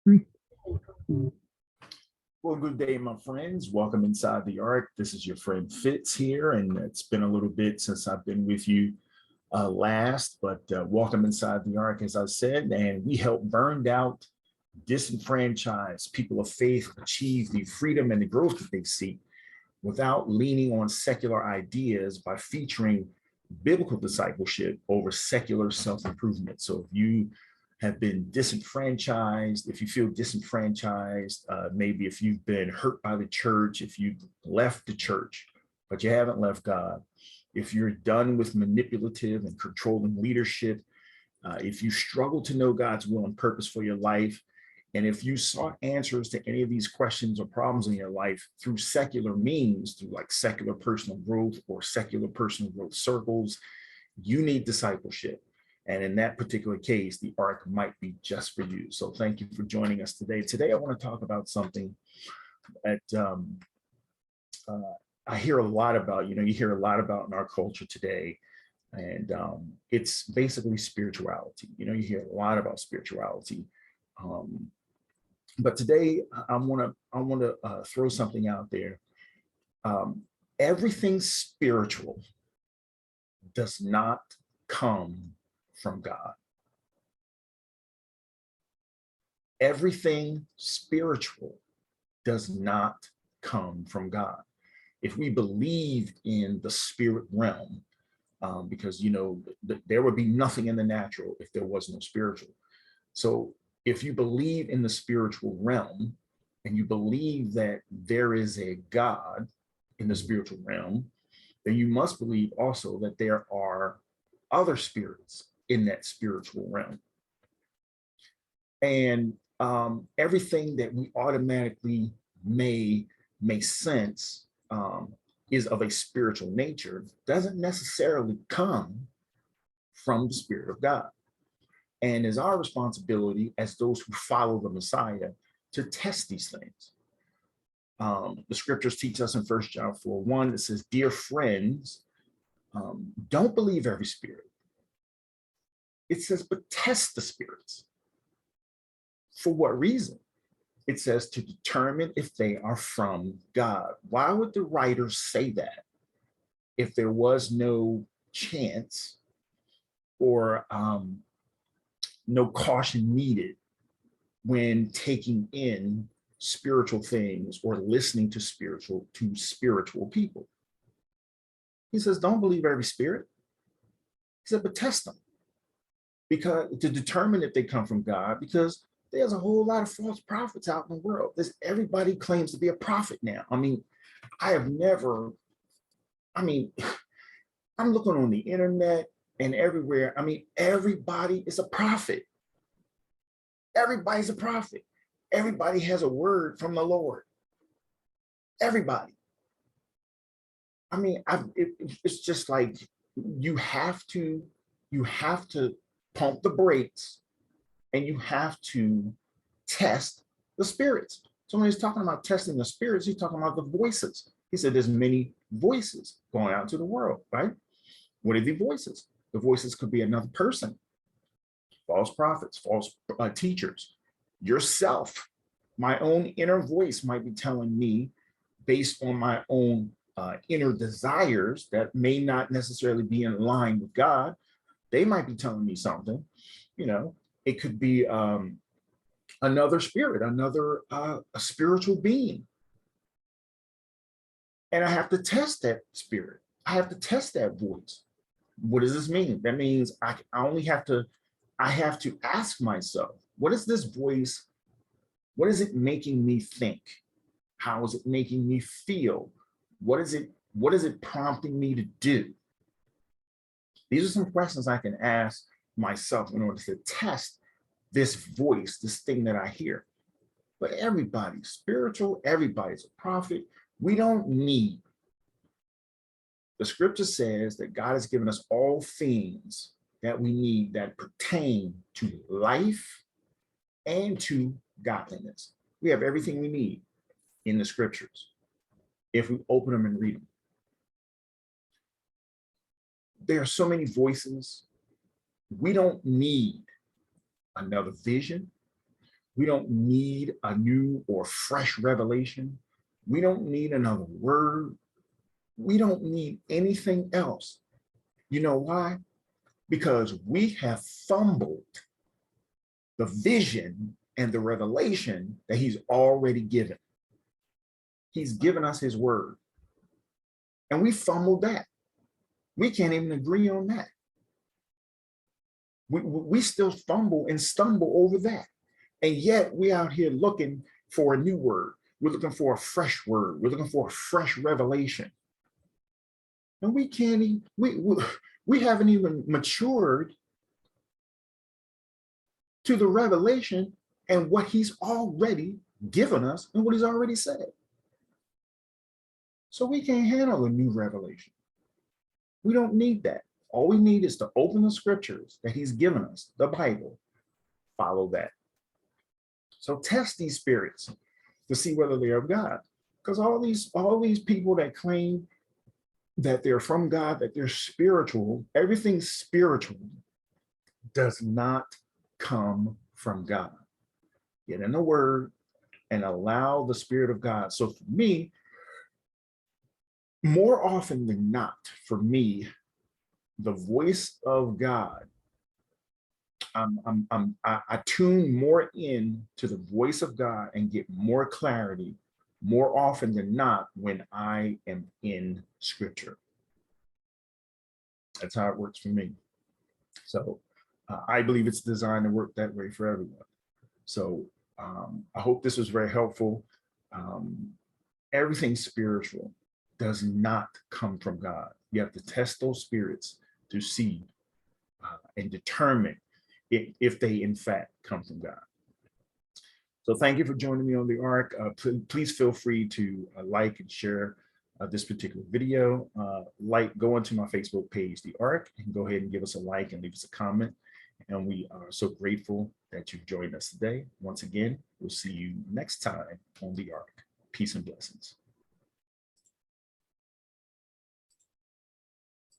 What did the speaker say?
Well, good day, my friends. Welcome inside the Ark. This is your friend Fitz here, and it's been a little bit since I've been with you last, but welcome inside the Ark, as I said, and we help burned out, disenfranchised people of faith achieve the freedom and the growth that they seek without leaning on secular ideas by featuring biblical discipleship over secular self-improvement. So if you have been disenfranchised, if you feel disenfranchised, maybe if you've been hurt by the church, if you've left the church, but you haven't left God, if you're done with manipulative and controlling leadership, if you struggle to know God's will and purpose for your life, and if you sought answers to any of these questions or problems in your life through secular means, through like secular personal growth or secular personal growth circles, you need discipleship. And in that particular case, the Ark might be just for you. So thank you for joining us today. Today, I want to talk about something that I hear a lot about, you hear a lot about in our culture today. And it's basically spirituality. You hear a lot about spirituality. But today, I want to throw something out there. Everything spiritual does not come from God. Everything spiritual does not come from God. If we believe in the spirit realm, because there would be nothing in the natural if there was no spiritual. So if you believe in the spiritual realm and you believe that there is a God in the spiritual realm, then you must believe also that there are other spirits in that spiritual realm. And everything that we automatically may sense is of a spiritual nature doesn't necessarily come from the Spirit of God. And is our responsibility as those who follow the Messiah to test these things. The scriptures teach us in 1 John 4:1, it says, "Dear friends, don't believe every spirit." It says, but test the spirits. For what reason? It says to determine if they are from God. Why would the writers say that if there was no chance or no caution needed when taking in spiritual things or listening to spiritual people? He says, don't believe every spirit. He said, but test them, because to determine if they come from God, because there's a whole lot of false prophets out in the world. Everybody claims to be a prophet now. I'm looking on the internet and everywhere. Everybody is a prophet. Everybody's a prophet. Everybody has a word from the Lord. Everybody. It's just like you have to pump the brakes and you have to test the spirits. So when he's talking about testing the spirits, he's talking about the voices. He said there's many voices going out to the world, right? What are the voices? The voices could be another person, false prophets, false teachers, yourself. My own inner voice might be telling me, based on my own inner desires that may not necessarily be in line with God, they might be telling me something. It could be another spirit, a spiritual being. And I have to test that spirit. I have to test that voice. What does this mean? That means I have to ask myself, what is this voice? What is it making me think? How is it making me feel? What is it prompting me to do? These are some questions I can ask myself in order to test this voice, this thing that I hear. But everybody's spiritual, everybody's a prophet. We don't need. The scripture says that God has given us all things that we need that pertain to life and to godliness. We have everything we need in the scriptures if we open them and read them. There are so many voices. We don't need another vision. We don't need a new or fresh revelation. We don't need another word. We don't need anything else. You know why? Because we have fumbled the vision and the revelation that he's already given. He's given us his word. And we fumbled that. We can't even agree on that. We still fumble and stumble over that. And yet we out here looking for a new word. We're looking for a fresh word. We're looking for a fresh revelation. And we can't even, we haven't even matured to the revelation and what he's already given us and what he's already said. So we can't handle a new revelation. We don't need that. All we need is to open the scriptures that he's given us, the Bible, follow that. So test these spirits to see whether they're of God. Because all these people that claim that they're from God, that they're spiritual, everything spiritual does not come from God. Get in the word and allow the Spirit of God. So for me, more often than not, for me, the voice of God, I tune more in to the voice of God and get more clarity more often than not when I am in scripture. That's how it works for me. So I believe it's designed to work that way for everyone. So I hope this was very helpful. Everything spiritual does not come from God. You have to test those spirits to see and determine if they in fact come from God. So thank you for joining me on the Ark. Please feel free to like and share this particular video. Go onto my Facebook page, The Ark, and go ahead and give us a like and leave us a comment. And we are so grateful that you've joined us today. Once again, we'll see you next time on The Ark. Peace and blessings.